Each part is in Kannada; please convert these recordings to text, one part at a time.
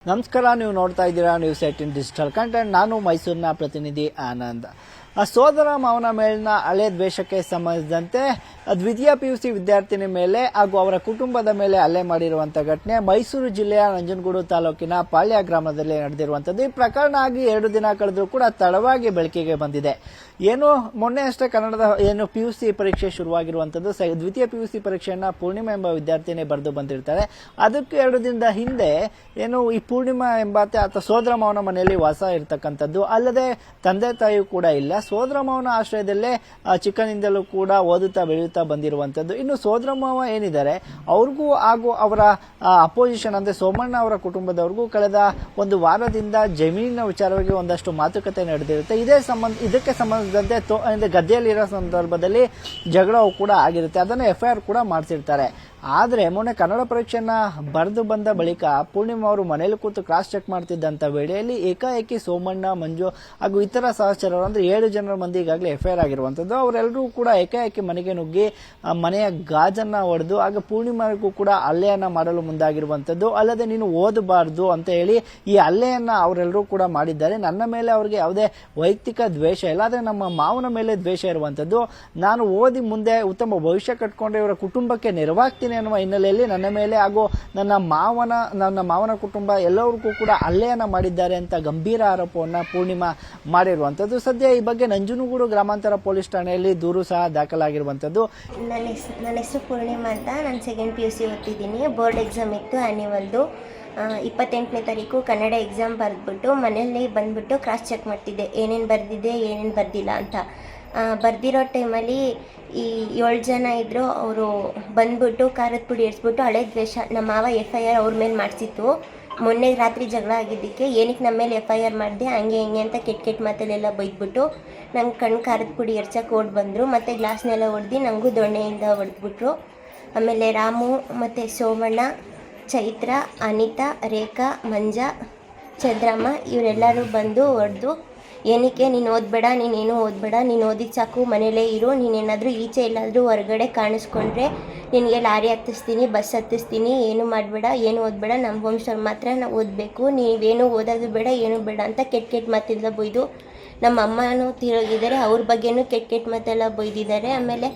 ನಮಸ್ಕಾರ, ನೀವು ನೋಡ್ತಾ ಇದ್ದೀರಾ ನ್ಯೂಸ್ 18 ಡಿಜಿಟಲ್ ಕಂಟೆಂಟ್. ನಾನು ಮೈಸೂರಿನ ಪ್ರತಿನಿಧಿ ಆನಂದ್. ಸೋದರ ಮಾವನ ಮೇಲಿನ ಹಳೆ ದ್ವೇಷಕ್ಕೆ ಸಂಬಂಧಿಸಿದಂತೆ ದ್ವಿತೀಯ PUC ವಿದ್ಯಾರ್ಥಿನಿ ಮೇಲೆ ಹಾಗೂ ಅವರ ಕುಟುಂಬದ ಮೇಲೆ ಹಲ್ಲೆ ಮಾಡಿರುವಂತಹ ಘಟನೆ ಮೈಸೂರು ಜಿಲ್ಲೆಯ ನಂಜನಗೂಡು ತಾಲೂಕಿನ ಪಾಳ್ಯ ಗ್ರಾಮದಲ್ಲಿ ನಡೆದಿರುವಂತದ್ದು. ಈ ಪ್ರಕರಣ ಆಗಿ 2 ದಿನ ಕಳೆದರೂ ಕೂಡ ತಡವಾಗಿ ಬೆಳಕಿಗೆ ಬಂದಿದೆ. ಏನು ಮೊನ್ನೆ ಅಷ್ಟೇ ಕನ್ನಡದ PUC ಪರೀಕ್ಷೆ ಶುರುವಾಗಿರುವಂತದ್ದು. ದ್ವಿತೀಯ PUC ಪರೀಕ್ಷೆಯನ್ನ ಪೂರ್ಣಿಮಾ ಎಂಬ ವಿದ್ಯಾರ್ಥಿನಿ ಬರೆದು ಬಂದಿರ್ತಾರೆ. ಅದಕ್ಕೆ 2 ದಿನದ ಹಿಂದೆ ಈ ಪೂರ್ಣಿಮಾ ಎಂಬಾತ ಆತ ಸೋದರ ಮಾವನ ಮನೆಯಲ್ಲಿ ವಾಸ ಇರತಕ್ಕಂಥದ್ದು. ಅಲ್ಲದೆ ತಂದೆ ತಾಯಿಯೂ ಕೂಡ ಇಲ್ಲ. ಸೋದರ ಮಾವನ ಆಶ್ರಯದಲ್ಲೇ ಚಿಕ್ಕನಿಂದಲೂ ಕೂಡ ಓದುತ್ತಾ ಬೆಳೆಯುತ್ತಾ ಬಂದಿರುವಂತದ್ದು. ಇನ್ನು ಸೋದರ ಮಾವ ಏನಿದ್ದಾರೆ ಅವ್ರಿಗೂ ಹಾಗೂ ಅವರ ಅಪೋಸಿಷನ್ ಅಂದ್ರೆ ಸೋಮಣ್ಣ ಅವರ ಕುಟುಂಬದವ್ರಿಗೂ ಕಳೆದ 1 ವಾರದಿಂದ ಜಮೀನಿನ ವಿಚಾರವಾಗಿ ಒಂದಷ್ಟು ಮಾತುಕತೆ ನಡೆದಿರುತ್ತೆ. ಇದಕ್ಕೆ ಸಂಬಂಧಿಸಿದಂತೆ ಗದ್ದೆಯಲ್ಲಿರೋ ಸಂದರ್ಭದಲ್ಲಿ ಜಗಳವೂ ಕೂಡ ಆಗಿರುತ್ತೆ. ಅದನ್ನು FIR ಕೂಡ ಮಾಡಿಸಿರ್ತಾರೆ. ಆದರೆ ಮೊನ್ನೆ ಕನ್ನಡ ಪರೀಕ್ಷೆಯನ್ನ ಬರೆದು ಬಂದ ಬಳಿಕ ಪೂರ್ಣಿಮಾ ಅವರು ಮನೇಲಿ ಕೂತು ಕ್ರಾಸ್ ಚೆಕ್ ಮಾಡ್ತಿದ್ದಂತ ವೇಳೆಯಲ್ಲಿ ಏಕಾಏಕಿ ಸೋಮಣ್ಣ, ಮಂಜು ಹಾಗೂ ಇತರ ಸಹಚರರು ಅಂದ್ರೆ 7 ಜನರ ಮಂದಿ ಈಗಾಗಲೇ FIR ಆಗಿರುವಂತದ್ದು. ಅವರೆಲ್ಲರೂ ಕೂಡ ಏಕಾಏಕಿ ಮನೆಗೆ ನುಗ್ಗಿ ಮನೆಯ ಗಾಜನ್ನ ಹೊಡೆದು ಆಗ ಪೂರ್ಣಿಮಾಗೂ ಕೂಡ ಹಲ್ಲೆಯನ್ನ ಮಾಡಲು ಮುಂದಾಗಿರುವಂತದ್ದು. ಅಲ್ಲದೆ ನೀನು ಓದಬಾರದು ಅಂತ ಹೇಳಿ ಈ ಹಲ್ಲೆಯನ್ನ ಅವರೆಲ್ಲರೂ ಕೂಡ ಮಾಡಿದ್ದಾರೆ. ನನ್ನ ಮೇಲೆ ಅವರಿಗೆ ಯಾವುದೇ ವೈಯಕ್ತಿಕ ದ್ವೇಷ ಇಲ್ಲ, ಆದ್ರೆ ನಮ್ಮ ಮಾವನ ಮೇಲೆ ದ್ವೇಷ ಇರುವಂತದ್ದು. ನಾನು ಓದಿ ಮುಂದೆ ಉತ್ತಮ ಭವಿಷ್ಯ ಕಟ್ಕೊಂಡ್ರೆ ಇವರ ಕುಟುಂಬಕ್ಕೆ ನೆರವಾಗ್ತೀನಿ ಅನ್ನುವ ಹಿನ್ನೆಲೆಯಲ್ಲಿ ನನ್ನ ಮೇಲೆ ಹಾಗೂ ನನ್ನ ಮಾವನ ಕುಟುಂಬ ಎಲ್ಲರಿಗೂ ಕೂಡ ಹಲ್ಲೆಯನ್ನ ಮಾಡಿದ್ದಾರೆ ಅಂತ ಗಂಭೀರ ಆರೋಪವನ್ನ ಪೂರ್ಣಿಮಾ ಮಾಡಿರುವಂತದ್ದು. ಸದ್ಯ ಈ ಬಗ್ಗೆ ನಂಜನಗೂಡು ಗ್ರಾಮಾಂತರ ಪೊಲೀಸ್ ಠಾಣೆಯಲ್ಲಿ ದೂರು ಸಹ ದಾಖಲಾಗಿರುವಂತದ್ದು. ನನ್ನ ಹೆಸರು ಪೂರ್ಣಿಮಾ ಅಂತ. ನಾನು ಸೆಕೆಂಡ್ PUC ಓದ್ತಿದ್ದೀನಿ. ಬೋರ್ಡ್ ಎಕ್ಸಾಮ್ ಇತ್ತು ಆ್ಯನ್ಯುವಲ್ದು. 28ನೇ ತಾರೀಕು ಕನ್ನಡ ಎಕ್ಸಾಮ್ ಬರೆದ್ಬಿಟ್ಟು ಮನೆಯಲ್ಲಿ ಬಂದ್ಬಿಟ್ಟು ಕ್ರಾಸ್ ಚೆಕ್ ಮಾಡ್ತಿದ್ದೆ, ಏನೇನು ಬರೆದಿದ್ದೆ ಏನೇನು ಬರ್ದಿಲ್ಲ ಅಂತ. ಬರ್ದಿರೋ ಟೈಮಲ್ಲಿ ಈ 7 ಜನ ಇದ್ದರು. ಅವರು ಬಂದ್ಬಿಟ್ಟು ಖಾರದ ಪುಡಿ ಇರಿಸ್ಬಿಟ್ಟು ಹಳೆ ದ್ವೇಷ ನಮ್ಮ ಮಾವ FIR ಅವ್ರ ಮೇಲೆ ಮಾಡಿಸಿತ್ತು. ಮೊನ್ನೆ ರಾತ್ರಿ ಜಗಳ ಆಗಿದ್ದಕ್ಕೆ ಏನಕ್ಕೆ ನಮ್ಮ ಮೇಲೆ FIR ಮಾಡಿದೆ ಹಂಗೆ ಹಿಂಗೆ ಅಂತ ಕೆಟ್ಟ ಮಾತಲ್ಲೆಲ್ಲ ಬೈದ್ಬಿಟ್ಟು ನಂಗೆ ಖಾರದ ಪುಡಿ ಎರ್ಚಕ್ಕೆ ಓಡ್ ಬಂದರು. ಮತ್ತು ಗ್ಲಾಸ್ನೆಲ್ಲ ಹೊಡೆದು ನನಗೂ ದೊಣ್ಣೆಯಿಂದ ಹೊಡೆದ್ಬಿಟ್ರು. ಆಮೇಲೆ ರಾಮು ಮತ್ತು ಸೋಮಣ್ಣ, ಚೈತ್ರ, ಅನಿತಾ, ರೇಖಾ, ಮಂಜಾ, ಚಂದ್ರಮ್ಮ ಇವರೆಲ್ಲರೂ ಬಂದು ಹೊಡೆದು ಏನಕ್ಕೆ ನೀನು ಓದಬೇಡ, ನೀನೇನು ಓದಬೇಡ, ನೀನು ಓದಿದ ಸಾಕು, ಮನೇಲೇ ಇರು, ನೀನೇನಾದರೂ ಈಚೆ ಎಲ್ಲಾದರೂ ಹೊರಗಡೆ ಕಾಣಿಸ್ಕೊಂಡ್ರೆ ನಿನಗೆ ಲಾರಿ ಹತ್ತಿಸ್ತೀನಿ, ಬಸ್ ಹತ್ತಿಸ್ತೀನಿ, ಏನು ಮಾಡಬೇಡ, ಏನು ಓದಬೇಡ, ನಮ್ಮ ವಂಶವ್ರು ಮಾತ್ರ ನಾವು ಓದಬೇಕು, ನೀವೇನು ಓದೋದು ಬೇಡ, ಏನು ಬೇಡ ಅಂತ ಕೆಟ್ಟ ಮಾತಿಂದ ಬೈದು. ನಮ್ಮ ಅಮ್ಮನೂ ತೀರೋಗಿದ್ದಾರೆ, ಅವ್ರ ಬಗ್ಗೆನೂ ಕೆಟ್ಟ ಮಾತೆಲ್ಲ ಬೈದಿದ್ದಾರೆ. ಆಮೇಲೆ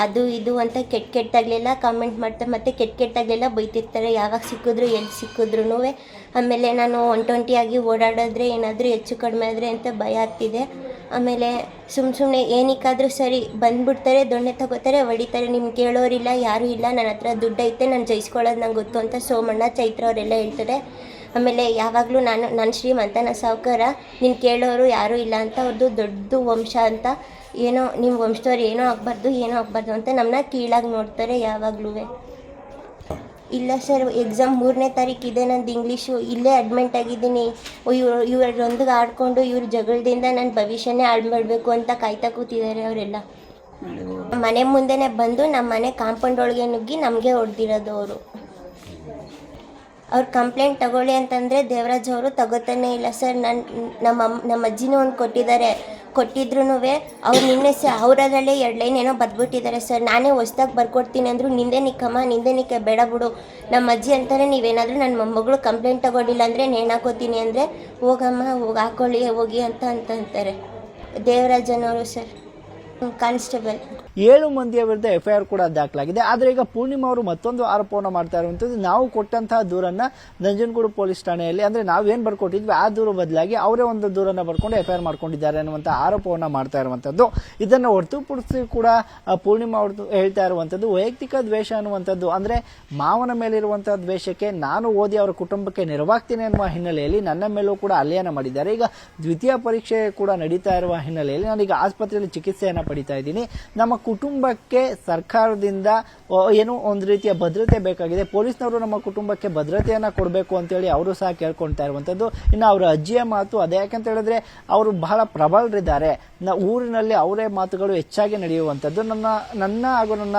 ಅದು ಇದು ಅಂತ ಕೆಟ್ಟಾಗಲೆಲ್ಲ ಕಾಮೆಂಟ್ ಮಾಡ್ತಾರೆ, ಮತ್ತು ಕೆಟ್ಟಾಗಲೆಲ್ಲ ಬೈತಿರ್ತಾರೆ. ಯಾವಾಗ ಸಿಕ್ಕಿದ್ರು ಎಲ್ಲಿ ಸಿಕ್ಕಿದ್ರು. ಆಮೇಲೆ ನಾನು 120 ಓಡಾಡಿದ್ರೆ ಏನಾದರೂ ಹೆಚ್ಚು ಕಡಿಮೆ ಆದರೆ ಅಂತ ಭಯ ಆಗ್ತಿದೆ. ಆಮೇಲೆ ಸುಮ್ಮನೆ ಏನಕ್ಕಾದರೂ ಸರಿ ಬಂದುಬಿಡ್ತಾರೆ, ದೊಣ್ಣೆ ತಗೋತಾರೆ, ಹೊಡಿತಾರೆ. ನಿಮ್ಗೆ ಕೇಳೋರಿಲ್ಲ, ಯಾರೂ ಇಲ್ಲ, ನನ್ನ ಹತ್ರ ದುಡ್ಡು ಐತೆ, ನಾನು ಜಯಿಸ್ಕೊಳ್ಳೋದು ನಂಗೆ ಗೊತ್ತು ಅಂತ ಸೋಮಣ್ಣ, ಚೈತ್ರ ಅವರೆಲ್ಲ ಹೇಳ್ತಾರೆ. ಆಮೇಲೆ ಯಾವಾಗಲೂ ನನ್ನ ಶ್ರೀಮಂತ, ನಾನು ಸಾವುಕಾರ, ನೀನು ಕೇಳೋರು ಯಾರೂ ಇಲ್ಲ ಅಂತ, ಅವ್ರದ್ದು ದೊಡ್ಡ ವಂಶ ಅಂತ, ಏನೋ ನಿಮ್ಮ ವಂಶದವ್ರು ಏನೋ ಆಗಬಾರ್ದು ಅಂತ ನಮ್ಮನ್ನ ಕೀಳಾಗಿ ನೋಡ್ತಾರೆ ಯಾವಾಗಲೂ. ಇಲ್ಲ ಸರ್, ಎಕ್ಸಾಮ್ 3ನೇ ತಾರೀಕು ಇದೆ ನಂದು ಇಂಗ್ಲೀಷು, ಇಲ್ಲೇ ಅಡ್ಮಿಂಟ್ ಆಗಿದ್ದೀನಿ. ಇವರೊಂದಿಗೆ ಆಡಿಕೊಂಡು ಇವ್ರ ಜಗಳದಿಂದ ನನ್ನ ಭವಿಷ್ಯನೇ ಹಾಳು ಮಾಡಬೇಕು ಅಂತ ಕಾಯ್ತಾ ಕೂತಿದ್ದಾರೆ ಅವರೆಲ್ಲ. ಮನೆ ಮುಂದೆನೇ ಬಂದು ನಮ್ಮ ಮನೆ ಕಾಂಪೌಂಡ್ ಒಳಗೆ ನುಗ್ಗಿ ನಮಗೆ ಹೊಡೆದಿರೋದು ಅವರು. ಅವ್ರು ಕಂಪ್ಲೇಂಟ್ ತಗೊಳ್ಳಿ ಅಂತಂದರೆ ದೇವರಾಜ್ ಅವರು ತಗೋತಾನೆ ಇಲ್ಲ ಸರ್. ನಮ್ಮ ಅಜ್ಜಿನೂ ಒಂದು ಕೊಟ್ಟಿದ್ರು ಅವ್ರು ನಿನ್ನೆ ಅವರಲ್ಲೇ 2 ಲೈನ್ ಏನೋ ಬರೆದ್ಬಿಟ್ಟಿದ್ದಾರೆ ಸರ್. ನಾನೇ ಹೊಸ್ದಾಗಿ ಬರ್ಕೊಡ್ತೀನಿ ಅಂದರು. ನಿಂದೆ ನಿಕ್ಕೆ ಬೇಡ ಬಿಡು, ನಮ್ಮ ಅಜ್ಜಿ ಅಂತಾರೆ ನೀವೇನಾದರೂ ನನ್ನ ಮೊಮ್ಮಗಳು ಕಂಪ್ಲೇಂಟ್ ತಗೊಳ್ಳಿಲ್ಲ ಅಂದರೆ ನೇಣಾಕೋತೀನಿ ಅಂದರೆ ಹೋಗಮ್ಮ ಹಾಕೊಳ್ಳಿ ಹೋಗಿ ಅಂತಾರೆ ದೇವರಾಜನವರು ಸರ್, ಕಾನ್ಸ್ಟೇಬಲ್. 7 ಮಂದಿಯ ವಿರುದ್ಧ FIR ಕೂಡ ದಾಖಲಾಗಿದೆ. ಆದರೆ ಈಗ ಪೂರ್ಣಿಮಾ ಅವರು ಮತ್ತೊಂದು ಆರೋಪವನ್ನು ಮಾಡ್ತಾ ಇರುವಂತದ್ದು, ನಾವು ಕೊಟ್ಟಂತಹ ದೂರನ್ನ ನಂಜನಗೂಡು ಪೊಲೀಸ್ ಠಾಣೆಯಲ್ಲಿ ಅಂದ್ರೆ ನಾವೇನ್ ಬರ್ಕೊಟ್ಟಿದ್ವಿ ಆ ದೂರ ಬದಲಾಗಿ ಅವರೇ ಒಂದು ದೂರನ್ನ ಬರ್ಕೊಂಡು FIR ಮಾಡ್ಕೊಂಡಿದ್ದಾರೆ ಅನ್ನುವಂತ ಆರೋಪವನ್ನ ಮಾಡ್ತಾ ಇರುವಂತದ್ದು. ಇದನ್ನ ಹೊರತುಪಡಿಸಿ ಕೂಡ ಪೂರ್ಣಿಮಾ ಅವರು ಹೇಳ್ತಾ ಇರುವಂತದ್ದು ವೈಯಕ್ತಿಕ ದ್ವೇಷ ಅನ್ನುವಂಥದ್ದು. ಅಂದ್ರೆ ಮಾವನ ಮೇಲಿರುವಂತಹ ದ್ವೇಷಕ್ಕೆ ನಾನು ಓದಿ ಅವರ ಕುಟುಂಬಕ್ಕೆ ನೆರವಾಗ್ತೀನಿ ಅನ್ನುವ ಹಿನ್ನೆಲೆಯಲ್ಲಿ ನನ್ನ ಮೇಲೂ ಕೂಡ ಹಲ್ಲೆಯನ್ನ ಮಾಡಿದ್ದಾರೆ. ಈಗ ದ್ವಿತೀಯ ಪರೀಕ್ಷೆ ಕೂಡ ನಡೀತಾ ಇರುವ ಹಿನ್ನೆಲೆಯಲ್ಲಿ ನಾನೀಗ ಆಸ್ಪತ್ರೆಯಲ್ಲಿ ಚಿಕಿತ್ಸೆಯನ್ನ ಪಡಿತಾ ಇದ್ದೀನಿ. ನಮ್ಮ ಕುಟುಂಬಕ್ಕೆ ಸರ್ಕಾರದಿಂದ ಏನೋ ಒಂದು ರೀತಿಯ ಭದ್ರತೆ ಬೇಕಾಗಿದೆ. ಪೊಲೀಸ್ನವರು ನಮ್ಮ ಕುಟುಂಬಕ್ಕೆ ಭದ್ರತೆಯನ್ನ ಕೊಡಬೇಕು ಅಂತೇಳಿ ಅವರು ಸಹ ಕೇಳ್ಕೊಳ್ತಾ ಇರುವಂತದ್ದು. ಇನ್ನು ಅವರ ಅಜ್ಜಿಯ ಮಾತು ಅದೇ, ಯಾಕಂತ ಹೇಳಿದ್ರೆ ಅವರು ಬಹಳ ಪ್ರಬಲರಿದ್ದಾರೆ. ಊರಿನಲ್ಲಿ ಅವರೇ ಮಾತುಗಳು ಹೆಚ್ಚಾಗಿ ನಡೆಯುವಂತದ್ದು. ನನ್ನ ಹಾಗೂ ನನ್ನ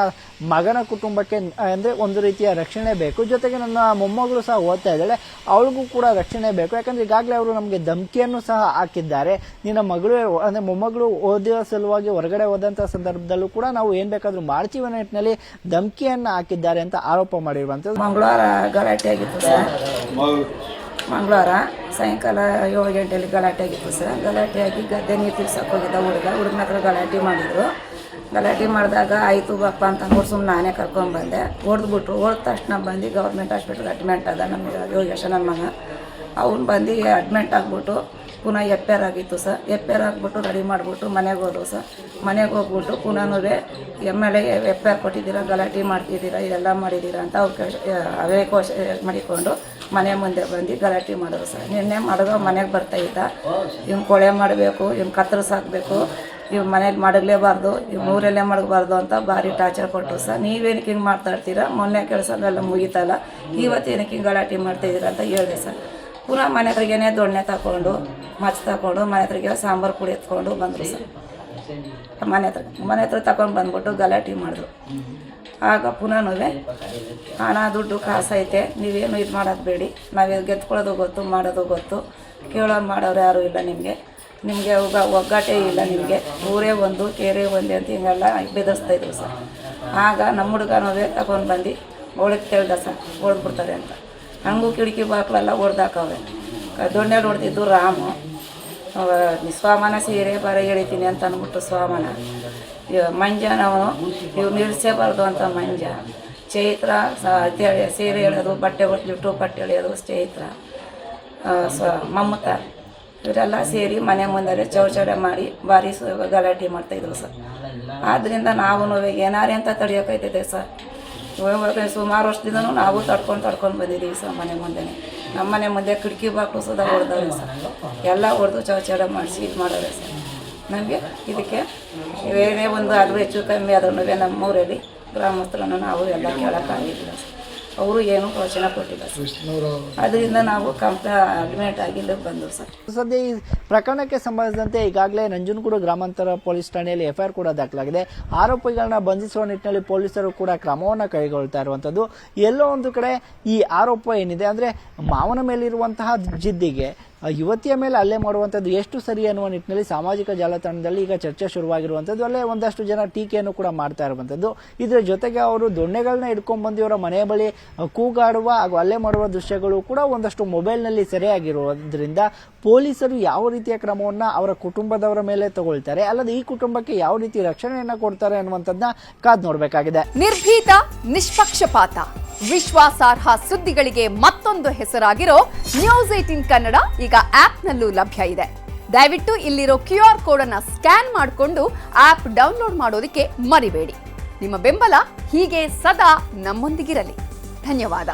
ಮಗನ ಕುಟುಂಬಕ್ಕೆ ಅಂದ್ರೆ ಒಂದು ರೀತಿಯ ರಕ್ಷಣೆ ಬೇಕು. ಜೊತೆಗೆ ನನ್ನ ಮೊಮ್ಮಗಳು ಸಹ ಓದ್ತಾ ಇದ್ದಾಳೆ, ಅವಳಿಗೂ ಕೂಡ ರಕ್ಷಣೆ ಬೇಕು. ಯಾಕಂದ್ರೆ ಈಗಾಗಲೇ ಅವರು ನಮಗೆ ಧಮಕಿಯನ್ನು ಸಹ ಹಾಕಿದ್ದಾರೆ. ನಿನ್ನ ಮಗಳು ಅಂದ್ರೆ ಮೊಮ್ಮಗಳು ಓದುವ ಸಲುವಾಗಿ ಹೊರಗಡೆ ಹೋದಂತ ಸಂದರ್ಭದಲ್ಲೂ ಕೂಡ ನಾವು ಏನ್ ಬೇಕಾದ್ರೂ ಮಾಡ್ತೀವಿ ಅನ್ನೋ ನಿಟ್ಟಿನಲ್ಲಿ ಧಮಕಿಯನ್ನ ಹಾಕಿದ್ದಾರೆ ಅಂತ ಆರೋಪ ಮಾಡಿರುವಂತದ್ದು. ಮಂಗಳವಾರ ಗಲಾಟೆ ಆಗಿತ್ತು ಸರ್. ಮಂಗಳವಾರ ಸಾಯಂಕಾಲ 7 ಗಂಟೆಯಲ್ಲಿ ಗಲಾಟೆ ಆಗಿತ್ತು ಸರ್. ಗಲಾಟೆಯಾಗಿ ಗದ್ದೆ ನೀರು ತಿರ್ಸಕ್ಕೆ ಹೋಗಿದ್ದ ಹುಡುಗನ ಹತ್ರ ಗಲಾಟೆ ಮಾಡಿದರು. ಗಲಾಟೆ ಮಾಡಿದಾಗ ಆಯಿತು ಬಪ್ಪ ಅಂತ ಅಂದ್ಬಿಟ್ಟು ಸುಮ್ಮನೆ ನಾನೇ ಕರ್ಕೊಂಡ್ಬಂದೆ. ಹೊಡೆದ ತಕ್ಷಣ ಬಂದು ಗೌರ್ಮೆಂಟ್ ಹಾಸ್ಪಿಟ್ಲಿಗೆ ಅಡ್ಮಿಂಟ್ ಅದ ನಮಗೆ ಯೋಗೇಶ ನನ್ನ ಮಗ. ಅವ್ನು ಬಂದು ಅಡ್ಮಿಂಟ್ ಆಗಿಬಿಟ್ಟು ಪುನಃ FR ಆಗಿತ್ತು ಸರ್. FR ಆಗಿಬಿಟ್ಟು ರೆಡಿ ಮಾಡಿಬಿಟ್ಟು ಮನೆಗೆ ಹೋದವು ಸರ್. ಮನೆಗೆ ಹೋಗ್ಬಿಟ್ಟು ಪುನಃ MLA FR ಕೊಟ್ಟಿದ್ದೀರಾ, ಗಲಾಟೆ ಮಾಡ್ತಿದ್ದೀರಾ, ಇದೆಲ್ಲ ಮಾಡಿದ್ದೀರಾ ಅಂತ ಅವ್ರು ಅವೇ ಕೋಶ ಮಾಡಿಕೊಂಡು ಮನೆ ಮುಂದೆ ಬಂದು ಗಲಾಟೆ ಮಾಡೋರು ಸರ್. ನಿನ್ನೆ ಮಾಡಿದವ ಮನೆಗೆ ಬರ್ತಾಯಿದ್ದ, ಇವ್ನು ಕೊಳೆ ಮಾಡಬೇಕು, ಇವ್ನು ಕತ್ತರಿಸಾಕಬೇಕು, ಇವ್ನು ಮನೇಲಿ ಮಡಗಲೇಬಾರ್ದು, ಇವ್ನು ಊರಲ್ಲೇ ಮಡಗಬಾರ್ದು ಅಂತ ಭಾರಿ ಟಾರ್ಚರ್ ಕೊಟ್ಟರು ಸರ್. ನೀವೇನಕ್ಕೆ ಹಿಂಗೆ ಮಾಡ್ತಾಯಿರ್ತೀರಾ, ಮೊನ್ನೆ ಕೆಲಸವೆಲ್ಲ ಮುಗಿತಲ್ಲ, ಇವತ್ತೇನಕ್ಕೆ ಹಿಂಗೆ ಗಲಾಟೆ ಮಾಡ್ತಾಯಿದ್ದೀರಾ ಅಂತ ಹೇಳಿದೆ ಸರ್. ಪುನಃ ಮನೆ ಹತ್ರಗೇನೆ ದೊಣ್ಣೆ ತಗೊಂಡು ಮಚ್ಚ ತಗೊಂಡು ಮನೆ ಹತ್ರಗೆ ಸಾಂಬಾರು ಪುಡಿ ಎತ್ಕೊಂಡು ಬಂದರು ಸರ್. ಮನೆ ಹತ್ರ ತಗೊಂಡು ಬಂದ್ಬಿಟ್ಟು ಗಲಾಟೆ ಮಾಡಿದ್ರು. ಆಗ ಪುನಃ ಹಣ ದುಡ್ಡು ಕಾಸೈತೆ, ನೀವೇನು ಇದು ಮಾಡೋದು ಬೇಡಿ, ನಾವು ಗೆದ್ಕೊಳ್ಳೋದು ಗೊತ್ತು, ಮಾಡೋದು ಗೊತ್ತು, ಕೇಳೋರು ಮಾಡೋರು ಯಾರೂ ಇಲ್ಲ, ನಿಮಗೆ ಒಗ್ಗಟ್ಟೆ ಇಲ್ಲ, ನಿಮಗೆ ಊರೇ ಒಂದು ಕೇರೆ ಒಂದೇ ಅಂತ ಹಿಂಗೆಲ್ಲ ಬೆದರಿಸ್ತಾಯಿದ್ರು ಸರ್. ಆಗ ನಮ್ಮ ಹುಡುಗನವೇ ತಗೊಂಡು ಬಂದು ಒಳಗೆ ಕೇಳ್ದ ಸರ್, ಹೊಡೆದ್ಬಿಡ್ತಾರೆ ಅಂತ. ಹಂಗೂ ಕಿಟಕಿ ಬಾಕ್ಲೆಲ್ಲ ಹೊಡೆದಾಕವ್ರೆ. ದೊಣ್ಣೆಲಿ ಹೊಡೆದಿದ್ದು ರಾಮು. ಸ್ವಾಮನ ಸೀರೆ ಬರ ಎಳಿತೀನಿ ಅಂತ ಅಂದ್ಬಿಟ್ಟು ಸ್ವಾಮನ. ಮಂಜನವನು ಇವ್ರು ನಿಲ್ಲಿಸೇಬಾರ್ದು ಅಂತ ಮಂಜ. ಚೈತ್ರ ಸೀರೆ ಎಳೆಯೋದು, ಬಟ್ಟೆ ಹೊಡೆದ್ಬಿಟ್ಟು ಬಟ್ಟೆ ಎಳೆಯೋದು ಚೈತ್ರ. ಮಮತ ಇವರೆಲ್ಲ ಸೇರಿ ಮನೆ ಮುಂದೆ ಚೌಚೌಡೆ ಮಾಡಿ ಭಾರಿ ಗಲಾಟೆ ಮಾಡ್ತಾಯಿದ್ರು ಸರ್. ಆದ್ದರಿಂದ ನಾವು ಏನಾರೇ ಅಂತ ತಡೆಯೋಕೈತಿದೆ ಸರ್. ಸುಮಾರು ವರ್ಷದಿಂದನೂ ನಾವು ತಡ್ಕೊಂಡು ಬಂದಿದ್ದೀವಿ ಸರ್. ಮನೆ ಮುಂದೆ ನಮ್ಮ ಮನೆ ಮುಂದೆ ಕಿಟಕಿ ಬಾಕ್ಲು ಸುಧಾ ಹೊಡೆದವ್ರೆ ಸರ್. ಎಲ್ಲ ಹೊಡೆದು ಚೌಚೌಡೆ ಮಾಡಿಸಿ ಇದು ಮಾಡೋರೆ ಸರ್. ನಮಗೆ ಇದಕ್ಕೆ ಏನೇ ಒಂದು ಆದರೂ ಹೆಚ್ಚು ಕಮ್ಮಿ ಆದ್ರೂ ನಮ್ಮೂರಲ್ಲಿ ಗ್ರಾಮಸ್ಥರನ್ನು ನಾವು ಎಲ್ಲ ಕೇಳೋಕ್ಕಾಗಿಲ್ಲ ಸರ್. ಅವರು ಏನೂ ಪ್ರವಚನ ಕೊಟ್ಟಿಲ್ಲ ಸರ್. ಅದರಿಂದ ನಾವು ಅಡ್ಮಿಟ್ ಆಗಿ ಇಲ್ಲಿಗೆ ಬಂದರು ಸರ್. ಸದ್ಯ ಈ ಪ್ರಕರಣಕ್ಕೆ ಸಂಬಂಧಿಸಿದಂತೆ ಈಗಾಗಲೇ ನಂಜನಗೂಡು ಗ್ರಾಮಾಂತರ ಪೊಲೀಸ್ ಠಾಣೆಯಲ್ಲಿ FIR ಕೂಡ ದಾಖಲಾಗಿದೆ. ಆರೋಪಿಗಳನ್ನ ಬಂಧಿಸುವ ನಿಟ್ಟಿನಲ್ಲಿ ಪೊಲೀಸರು ಕೂಡ ಕ್ರಮವನ್ನು ಕೈಗೊಳ್ತಾ ಇರುವಂಥದ್ದು. ಎಲ್ಲೋ ಒಂದು ಕಡೆ ಈ ಆರೋಪ ಏನಿದೆ ಅಂದರೆ ಮಾವನ ಮೇಲಿರುವಂತಹ ಜಿದ್ದಿಗೆ ಯುವತಿಯ ಮೇಲೆ ಹಲ್ಲೆ ಮಾಡುವಂಥದ್ದು ಎಷ್ಟು ಸರಿ ಅನ್ನುವ ನಿಟ್ಟಿನಲ್ಲಿ ಸಾಮಾಜಿಕ ಜಾಲತಾಣದಲ್ಲಿ ಈಗ ಚರ್ಚೆ ಶುರುವಾಗಿರುವಂಥದ್ದು. ಅಲ್ಲೇ ಒಂದಷ್ಟು ಜನ ಟೀಕೆಯನ್ನು ಕೂಡ ಮಾಡ್ತಾ ಇರುವಂಥದ್ದು. ಇದರ ಜೊತೆಗೆ ಅವರು ದೊಣ್ಣೆಗಳನ್ನ ಹಿಡ್ಕೊಂಡು ಬಂದು ಇವರ ಮನೆಯ ಬಳಿ ಕೂಗಾಡುವ ಹಾಗೂ ಹಲ್ಲೆ ಮಾಡುವ ದೃಶ್ಯಗಳು ಕೂಡ ಒಂದಷ್ಟು ಮೊಬೈಲ್ನಲ್ಲಿ ಸೆರೆಯಾಗಿರುವುದರಿಂದ ಪೊಲೀಸರು ಯಾವ ರೀತಿಯ ಕ್ರಮವನ್ನು ಅವರ ಕುಟುಂಬದವರ ಮೇಲೆ ತಗೊಳ್ತಾರೆ, ಅಲ್ಲದೆ ಈ ಕುಟುಂಬಕ್ಕೆ ಯಾವ ರೀತಿ ರಕ್ಷಣೆಯನ್ನ ಕೊಡ್ತಾರೆ ಅನ್ನುವಂಥದ್ದನ್ನ ಕಾದು ನೋಡಬೇಕಾಗಿದೆ. ನಿರ್ಭೀತ, ನಿಷ್ಪಕ್ಷಪಾತ, ವಿಶ್ವಾಸಾರ್ಹ ಸುದ್ದಿಗಳಿಗೆ ಮತ್ತೊಂದು ಹೆಸರಾಗಿರೋ News18 ಕನ್ನಡ ಈಗ ಆಪ್ನಲ್ಲೂ ಲಭ್ಯ ಇದೆ. ದಯವಿಟ್ಟು ಇಲ್ಲಿರೋ QR ಕೋಡ್ ಅನ್ನ ಸ್ಕ್ಯಾನ್ ಮಾಡಿಕೊಂಡು ಆಪ್ ಡೌನ್ಲೋಡ್ ಮಾಡೋದಕ್ಕೆ ಮರಿಬೇಡಿ. ನಿಮ್ಮ ಬೆಂಬಲ ಹೀಗೆ ಸದಾ ನಮ್ಮೊಂದಿಗಿರಲಿ. ಧನ್ಯವಾದ.